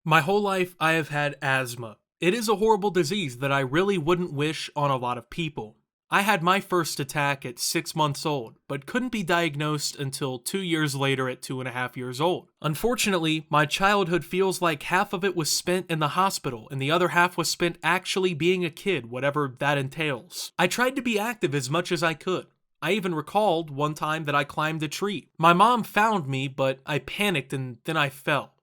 My whole life, I have had asthma. It is a horrible disease that I really wouldn't wish on a lot of people. I had my first attack at 6 months old, but couldn't be diagnosed until 2 years later at 2.5 years old. Unfortunately, my childhood feels like half of it was spent in the hospital and the other half was spent actually being a kid, whatever that entails. I tried to be active as much as I could. I even recalled one time that I climbed a tree. My mom found me, but I panicked and then I fell.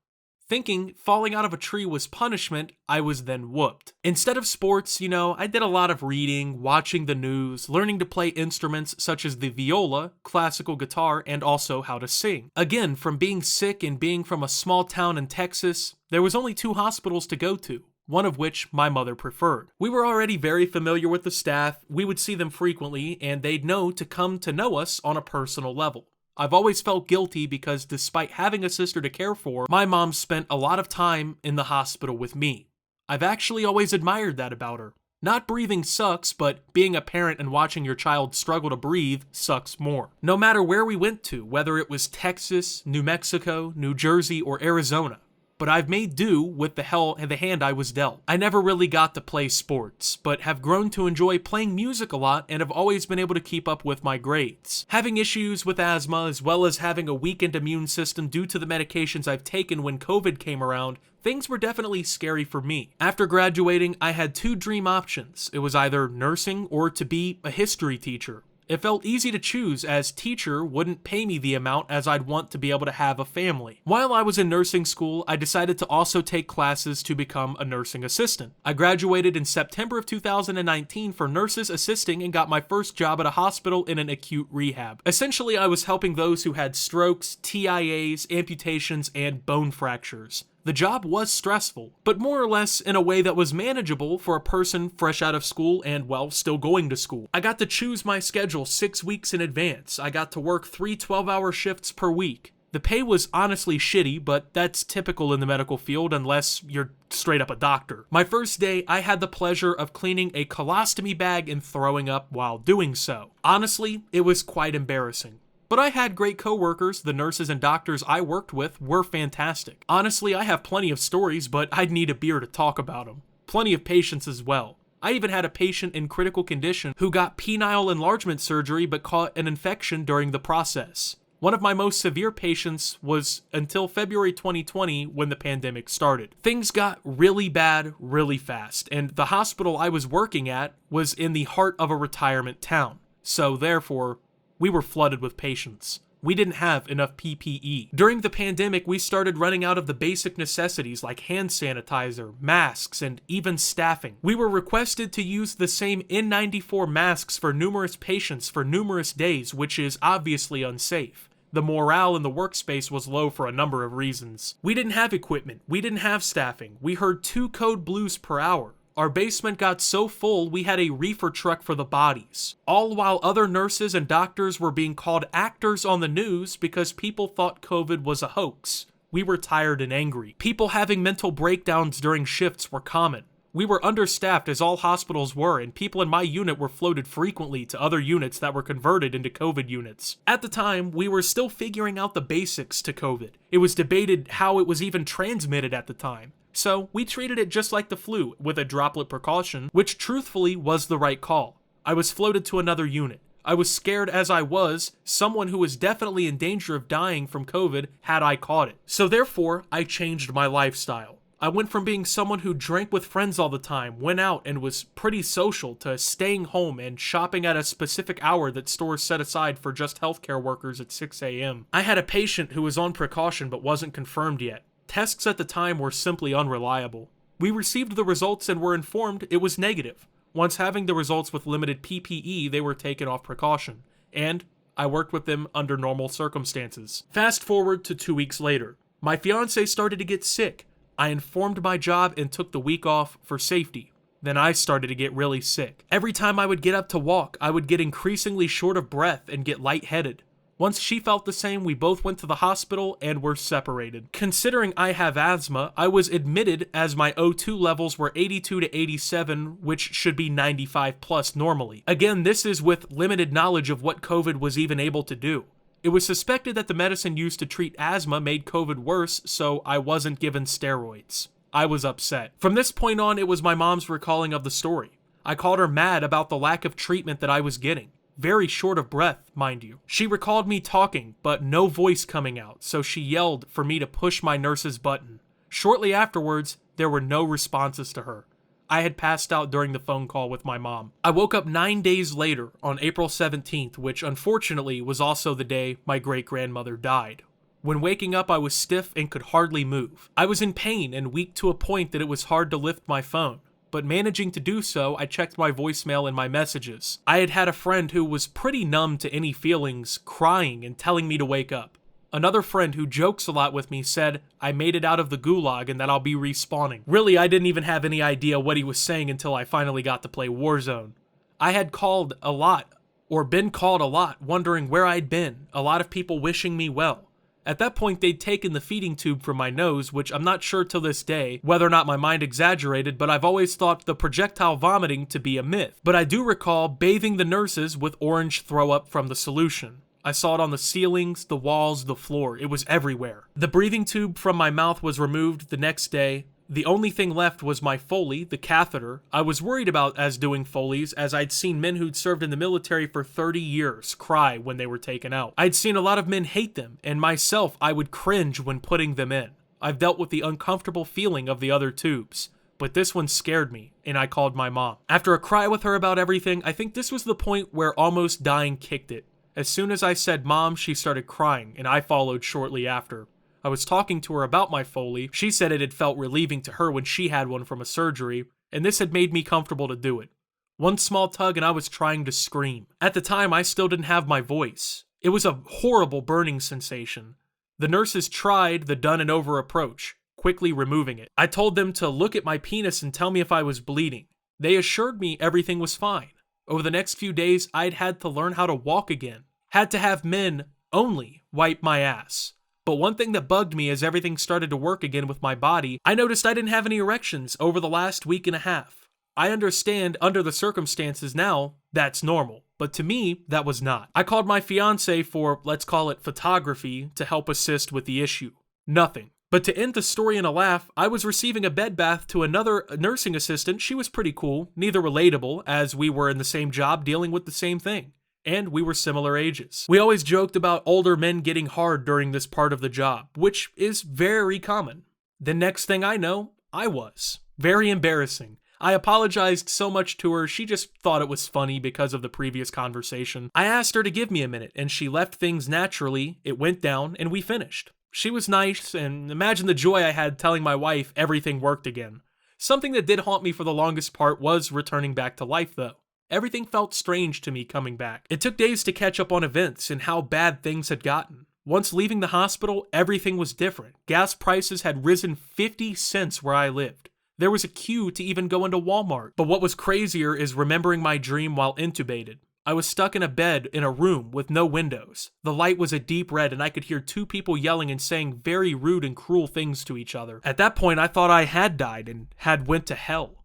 Thinking falling out of a tree was punishment, I was then whooped. Instead of sports, I did a lot of reading, watching the news, learning to play instruments such as the viola, classical guitar, and also how to sing. Again, from being sick and being from a small town in Texas, there was only 2 hospitals to go to, one of which my mother preferred. We were already very familiar with the staff, we would see them frequently, and they'd know to come to know us on a personal level. I've always felt guilty because despite having a sister to care for, my mom spent a lot of time in the hospital with me. I've actually always admired that about her. Not breathing sucks, but being a parent and watching your child struggle to breathe sucks more. No matter where we went to, whether it was Texas, New Mexico, New Jersey, or Arizona, but I've made do with the hand I was dealt. I never really got to play sports, but have grown to enjoy playing music a lot and have always been able to keep up with my grades. Having issues with asthma as well as having a weakened immune system due to the medications I've taken when COVID came around, things were definitely scary for me. After graduating, I had 2 dream options. It was either nursing or to be a history teacher. It felt easy to choose as teacher wouldn't pay me the amount as I'd want to be able to have a family. While I was in nursing school, I decided to also take classes to become a nursing assistant. I graduated in September of 2019 for nurses assisting and got my first job at a hospital in an acute rehab. Essentially, I was helping those who had strokes, TIAs, amputations, and bone fractures. The job was stressful, but more or less in a way that was manageable for a person fresh out of school and, still going to school. I got to choose my schedule 6 weeks in advance. I got to work 3 12-hour shifts per week. The pay was honestly shitty, but that's typical in the medical field unless you're straight up a doctor. My first day, I had the pleasure of cleaning a colostomy bag and throwing up while doing so. Honestly, it was quite embarrassing. But I had great coworkers. The nurses and doctors I worked with were fantastic. Honestly, I have plenty of stories, but I'd need a beer to talk about them. Plenty of patients as well. I even had a patient in critical condition who got penile enlargement surgery but caught an infection during the process. One of my most severe patients was until February 2020 when the pandemic started. Things got really bad really fast, and the hospital I was working at was in the heart of a retirement town. So therefore, we were flooded with patients. We didn't have enough PPE. During the pandemic, we started running out of the basic necessities like hand sanitizer, masks, and even staffing. We were requested to use the same N94 masks for numerous patients for numerous days, which is obviously unsafe. The morale in the workspace was low for a number of reasons. We didn't have equipment. We didn't have staffing. We heard 2 code blues per hour. Our basement got so full we had a reefer truck for the bodies. All while other nurses and doctors were being called actors on the news because people thought COVID was a hoax. We were tired and angry. People having mental breakdowns during shifts were common. We were understaffed as all hospitals were, and people in my unit were floated frequently to other units that were converted into COVID units. At the time, we were still figuring out the basics to COVID. It was debated how it was even transmitted at the time. So we treated it just like the flu, with a droplet precaution, which truthfully was the right call. I was floated to another unit. I was scared as I was, someone who was definitely in danger of dying from COVID had I caught it. So therefore, I changed my lifestyle. I went from being someone who drank with friends all the time, went out and was pretty social, to staying home and shopping at a specific hour that stores set aside for just healthcare workers at 6 a.m. I had a patient who was on precaution but wasn't confirmed yet. Tests at the time were simply unreliable. We received the results and were informed it was negative. Once having the results with limited PPE, they were taken off precaution, and I worked with them under normal circumstances. Fast forward to 2 weeks later. My fiance started to get sick. I informed my job and took the week off for safety. Then I started to get really sick. Every time I would get up to walk, I would get increasingly short of breath and get lightheaded. Once she felt the same, we both went to the hospital and were separated. Considering I have asthma, I was admitted as my O2 levels were 82 to 87, which should be 95 plus normally. Again, this is with limited knowledge of what COVID was even able to do. It was suspected that the medicine used to treat asthma made COVID worse, so I wasn't given steroids. I was upset. From this point on, it was my mom's recalling of the story. I called her mad about the lack of treatment that I was getting. Very short of breath, mind you. She recalled me talking, but no voice coming out, so she yelled for me to push my nurse's button. Shortly afterwards, there were no responses to her. I had passed out during the phone call with my mom. I woke up 9 days later on April 17th, which unfortunately was also the day my great-grandmother died. When waking up, I was stiff and could hardly move. I was in pain and weak to a point that it was hard to lift my phone. But managing to do so, I checked my voicemail and my messages. I had had a friend who was pretty numb to any feelings, crying and telling me to wake up. Another friend who jokes a lot with me said I made it out of the gulag and that I'll be respawning. Really, I didn't even have any idea what he was saying until I finally got to play Warzone. I had called a lot, or been called a lot, wondering where I'd been, a lot of people wishing me well. At that point, they'd taken the feeding tube from my nose, which I'm not sure till this day whether or not my mind exaggerated, but I've always thought the projectile vomiting to be a myth. But I do recall bathing the nurses with orange throw-up from the solution. I saw it on the ceilings, the walls, the floor. It was everywhere. The breathing tube from my mouth was removed the next day. The only thing left was my Foley, the catheter. I was worried about as doing Foleys, as I'd seen men who'd served in the military for 30 years cry when they were taken out. I'd seen a lot of men hate them, and myself, I would cringe when putting them in. I've dealt with the uncomfortable feeling of the other tubes, but this one scared me, and I called my mom. After a cry with her about everything, I think this was the point where almost dying kicked it. As soon as I said mom, she started crying, and I followed shortly after. I was talking to her about my Foley. She said it had felt relieving to her when she had one from a surgery, and this had made me comfortable to do it. One small tug and I was trying to scream. At the time, I still didn't have my voice. It was a horrible burning sensation. The nurses tried the done and over approach, quickly removing it. I told them to look at my penis and tell me if I was bleeding. They assured me everything was fine. Over the next few days, I'd had to learn how to walk again. Had to have men only wipe my ass. But one thing that bugged me as everything started to work again with my body, I noticed I didn't have any erections over the last week and a half. I understand under the circumstances now, that's normal. But to me, that was not. I called my fiance for, let's call it photography, to help assist with the issue. Nothing. But to end the story in a laugh, I was receiving a bed bath to another nursing assistant. She was pretty cool, neither relatable, as we were in the same job dealing with the same thing. And we were similar ages. We always joked about older men getting hard during this part of the job, which is very common. The next thing I know, I was. Very embarrassing. I apologized so much to her, she just thought it was funny because of the previous conversation. I asked her to give me a minute, and she left things naturally, it went down, and we finished. She was nice, and imagine the joy I had telling my wife everything worked again. Something that did haunt me for the longest part was returning back to life, though. Everything felt strange to me coming back. It took days to catch up on events and how bad things had gotten. Once leaving the hospital, everything was different. Gas prices had risen 50 cents where I lived. There was a queue to even go into Walmart. But what was crazier is remembering my dream while intubated. I was stuck in a bed in a room with no windows. The light was a deep red and I could hear two people yelling and saying very rude and cruel things to each other. At that point, I thought I had died and had went to hell.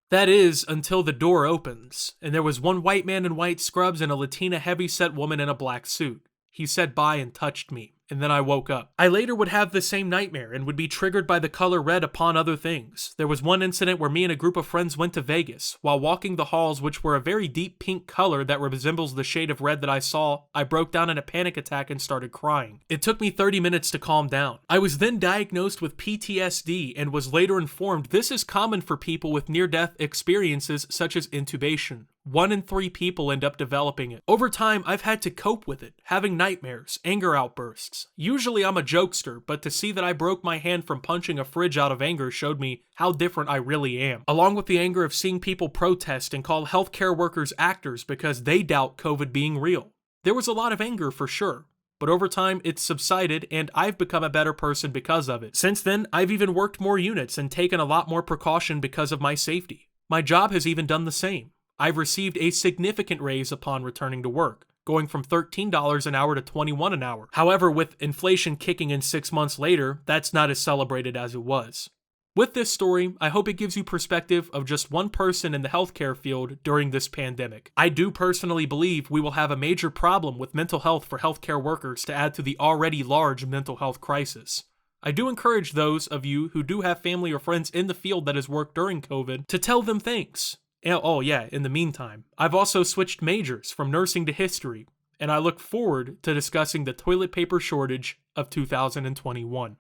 That is, until the door opens, and there was one white man in white scrubs and a Latina heavyset woman in a black suit. He said bye and touched me, and then I woke up. I later would have the same nightmare and would be triggered by the color red upon other things. There was one incident where me and a group of friends went to Vegas. While walking the halls, which were a very deep pink color that resembles the shade of red that I saw, I broke down in a panic attack and started crying. It took me 30 minutes to calm down. I was then diagnosed with PTSD and was later informed this is common for people with near-death experiences such as intubation. 1 in 3 people end up developing it. Over time, I've had to cope with it, having nightmares, anger outbursts. Usually I'm a jokester, but to see that I broke my hand from punching a fridge out of anger showed me how different I really am. Along with the anger of seeing people protest and call healthcare workers actors because they doubt COVID being real. There was a lot of anger for sure, but over time it's subsided and I've become a better person because of it. Since then, I've even worked more units and taken a lot more precaution because of my safety. My job has even done the same. I've received a significant raise upon returning to work, going from $13 an hour to $21 an hour. However, with inflation kicking in 6 months later, that's not as celebrated as it was. With this story, I hope it gives you perspective of just one person in the healthcare field during this pandemic. I do personally believe we will have a major problem with mental health for healthcare workers to add to the already large mental health crisis. I do encourage those of you who do have family or friends in the field that has worked during COVID to tell them thanks. And, oh yeah, in the meantime, I've also switched majors from nursing to history, and I look forward to discussing the toilet paper shortage of 2021.